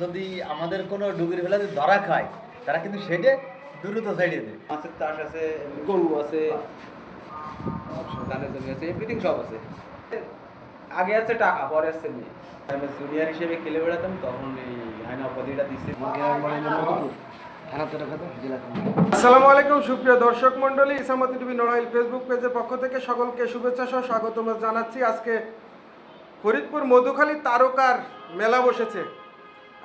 যদি আমাদের কোনো ডুগরি ফেলা যদি ধরা খায়, তারা কিন্তু সেটে দ্রুত ছাড়িয়ে দেয়। মাছের চাষ আছে, গরু আছে, ধানের জমি আছে, এভরিথিং সব আছে। আগে আছে টাকা, পরে আছে মেয়ে। আমি জুনিয়র হিসেবে খেলে বেড়াতাম, তখন এই আয়না উপাধিটা দিচ্ছে। আসসালামু আলাইকুম সুপ্রিয় দর্শক মণ্ডলী, ইসামতি টিভি নড়াইল ফেসবুক পেজের পক্ষ থেকে সকলকে শুভেচ্ছা সহ স্বাগত জানাচ্ছি। আজকে ফরিদপুর মধুখালী তারকার মেলা বসেছে।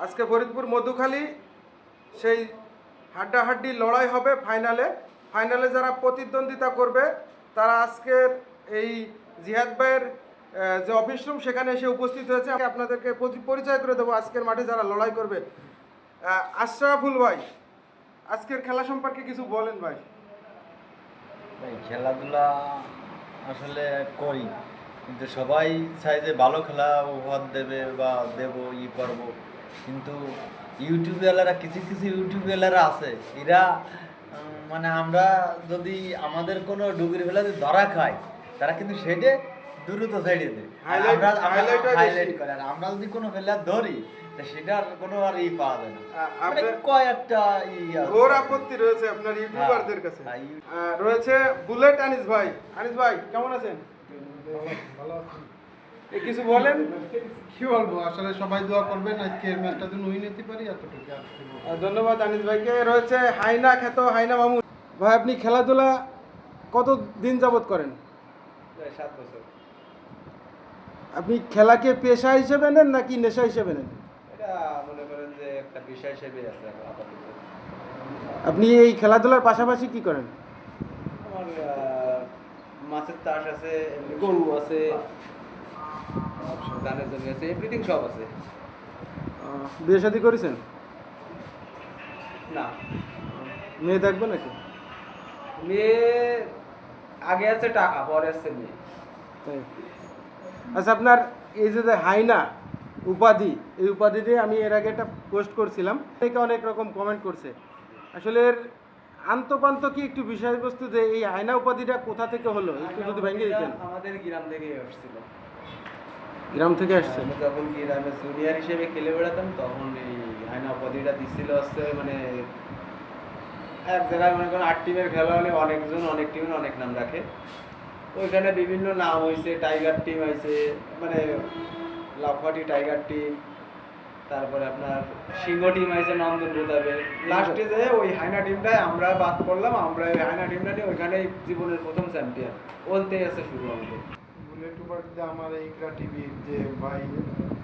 আজকে ফরিদপুর মধুখালী সেই হাড্ডাহাড্ডি লড়াই হবে ফাইনালে যারা প্রতিদ্বন্দ্বিতা করবে তারা আজকের এই জিহাদ ভাইয়ের যে অফিস রুম সেখানে এসে উপস্থিত হয়েছে। আমি আপনাদেরকে পরিচয় করে দেবো আজকের মাঠে যারা লড়াই করবে। আশরাফুল ভাই, আজকের খেলা সম্পর্কে কিছু বলেন ভাই। খেলাধুলা আসলে করি, কিন্তু সবাই চায় যে ভালো খেলা উপহার দেবে বা দেবো করব, কিন্তু ইউটিউবওয়ালারা কিছু ইউটিউবওয়ালারা আছে, এরা মানে আমরা যদি আমাদের কোনো ডুগরি ফেলা যদি ধরা খায়, তারা কিন্তু সেটে দ্রুত ছাড়িয়ে দেয়, হাইলাইট করে। আর আমরা যদি কোনো ফেলা ধরি, সেটার কোনো আর পাওয়া যায় না। কয়েকটা ওর আপত্তি রয়েছে আপনার ইউটিউবারদের কাছে। রয়েছে বুলেট আনিস ভাই। আনিস ভাই কেমন আছেন? ভালো আছেন? কিছু বলেন। কি বলবো, আসলে সবাই দোয়া করবেন আজকে ম্যাচটা যেন উইন নিতে পারি, এতটুকু। ধন্যবাদ আনিস ভাইকে। রয়েছে হাইনা খ্যাত হাইনা মামুন ভাই। আপনি খেলাধুলা কত দিন যাবত করেন? 7 বছর। আপনি খেলাকে পেশা হিসেবে নেন নাকি নেশা হিসেবে নেন? এটা মনে করেন যে একটা বিষয় হিসেবে আছে আপাতত। আপনি এই খেলাধুলার পাশাপাশি কি করেন? আমার মাছের চাষ আছে, গরু আছে, ধানের জমি আছে, এভরিথিং সব আছে। বিয়ে শাদী করেছেন? না, মেয়ে দেখবে নাকি? মেয়ে আগে আছে টাকা, পরে আছে মেয়ে। তাই। আচ্ছা, আপনার এই যে হাইনা উপাধি, এই উপাধি দিয়ে আমি এর আগে একটা পোস্ট করছিলাম, থেকে অনেক রকম কমেন্ট করছে। আসলে এর আন্তপান্ত কি একটু বিষয়বস্তু যে এই হাইনা উপাধিটা কোথা থেকে হলো একটু যদি ভেঙে দিতেন। আমাদের গ্রাম থেকে আসছিল। গ্রাম থেকে আসছে? আমি যখন গ্রামে জুনিয়র হিসেবে খেলে বেড়াতাম, তখন এই আয়না উপাধিটা দিচ্ছিল হচ্ছে মানে এক জায়গায় মনে করেন 8 টিমের খেলা হলে অনেকজন অনেক টিমের অনেক নাম রাখে। ওইখানে বিভিন্ন নাম হয়েছে, টাইগার টিম হয়েছে, মানে লাফাটি টাইগার টিম, তারপরে আপনার সিংহ টিম হয়েছে নন্দন প্রতাপের। লাস্টে যে ওই হায়না টিমটায় আমরা বাদ করলাম, আমরা ওই হায়না টিমটা নিয়ে ওইখানে জীবনের প্রথম চ্যাম্পিয়ন বলতে আছে শুরু আমাদের। বুলেট উপাধিতে আমার এই টিভির যে ভাই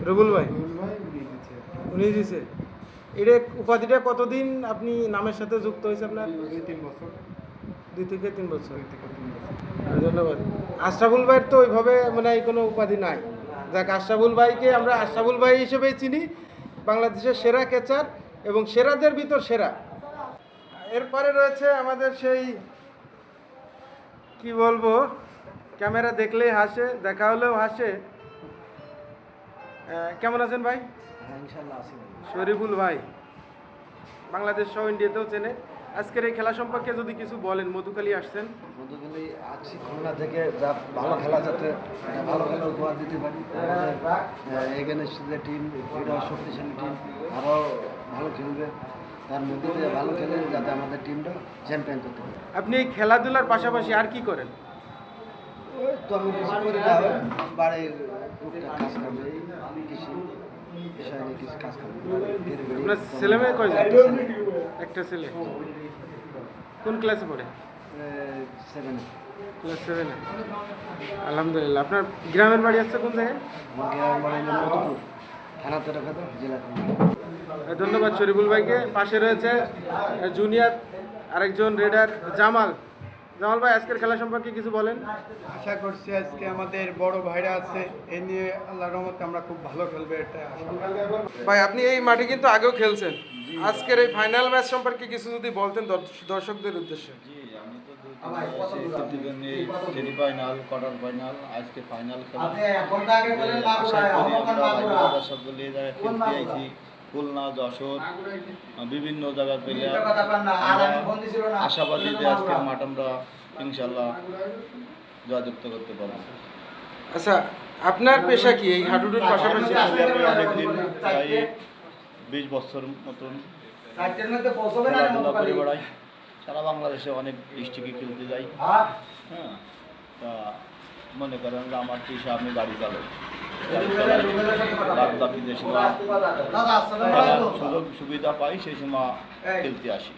রবুল ভাই উনি উনি দিছে। এটা উপাধিটা কতদিন আপনি নামের সাথে যুক্ত হয়েছে আপনার? 3 বছর। 2 থেকে 3 বছর। ধন্যবাদ। আশরাফুল ভাইয়ের তো ওইভাবে মানে এই কোনো উপাধি নাই। যাক, আশরাফুল ভাইকে আমরা আশরাফুল ভাই হিসেবেই চিনি, বাংলাদেশের সেরা ক্যাচার এবং সেরাদের ভিতর সেরা। এরপরে রয়েছে আমাদের সেই কি বলবো, ক্যামেরা দেখলেই হাসে, দেখা হলেও হাসে। কেমন আছেন ভাই? শরীফুল ভাই বাংলাদেশ সহ ইন্ডিয়াতেও চেনে। আজকের এই খেলা সম্পর্কে যদি কিছু বলেন। মধুখালী আসছেন? মধুখালী আসছি খুলনা থেকে, যা ভালো খেলা যাতে ভালো খেলা উপহার দিতে পারি। এখানে যে টিম, এটা শক্তিশালী টিম, আরও ভালো খেলবে, তার মধ্যে দিয়ে ভালো খেলে যাতে আমাদের টিমটা চ্যাম্পিয়ন করতে পারে। আপনি এই খেলাধুলার পাশাপাশি আর কি করেন? ওই তো আমি কিছু করি না, বাড়ির টুকটাক কাজ কাম, এই কৃষি বিষয় নিয়ে কিছু কাজ কাম। আপনার ছেলে মেয়ে কয়জন? একটা ছেলে। কোন ক্লাসে পড়ে? 7। ক্লাস 7-এ। আলহামদুলিল্লাহ। আপনার গ্রামের বাড়ি আসছে কোন জায়গায়? আমার গ্রামের বাড়ি হলো মধুপুর, থানা তেরাখাতা, জেলা খুলনা। ধন্যবাদ শরীফুল ভাইকে। পাশে রয়েছে জুনিয়র আরেকজন রেডার জামাল। জামাল ভাই, আজকের খেলা সম্পর্কে কিছু বলেন। আশা করছি আজকে আমাদের বড় ভাইরা আছে, এ নিয়ে আল্লাহর রহমতে আমরা খুব ভালো খেলবে, এটা আশা করি। ভাই, আপনি এই মাঠে কিন্তু আগেও খেলছেন, আজকের এই ফাইনাল ম্যাচ সম্পর্কে কিছু যদি বলতেন দর্শকদের উদ্দেশ্যে। জি, আমি তো সেমিফাইনাল, কোয়ার্টার ফাইনাল, আজকে ফাইনাল খেলা। আশা করি আমরা দর্শকগুলি এই জায়গায় খেলতে আইছি, খুলনা, যশোর, বিভিন্ন জায়গায় পেলে আশাবাদী যে আজকের মাঠ আমরা ইনশাল্লাহ জয়যুক্ত করতে পারবো। আচ্ছা, আপনার পেশা কি এই হাডুডুর পাশাপাশি? আমি অনেকদিন প্রায় 20 বছর মতন খেলাধুলা করে বেড়াই, সারা বাংলাদেশে অনেক ডিস্ট্রিক্টে খেলতে যাই। হ্যাঁ, তা মনে করেন যে আমার পেশা, আমি গাড়ি চালাই, বাদ বাকি যে সময় খেলার সুযোগ সুবিধা পাই সেই সময় খেলতে আসি।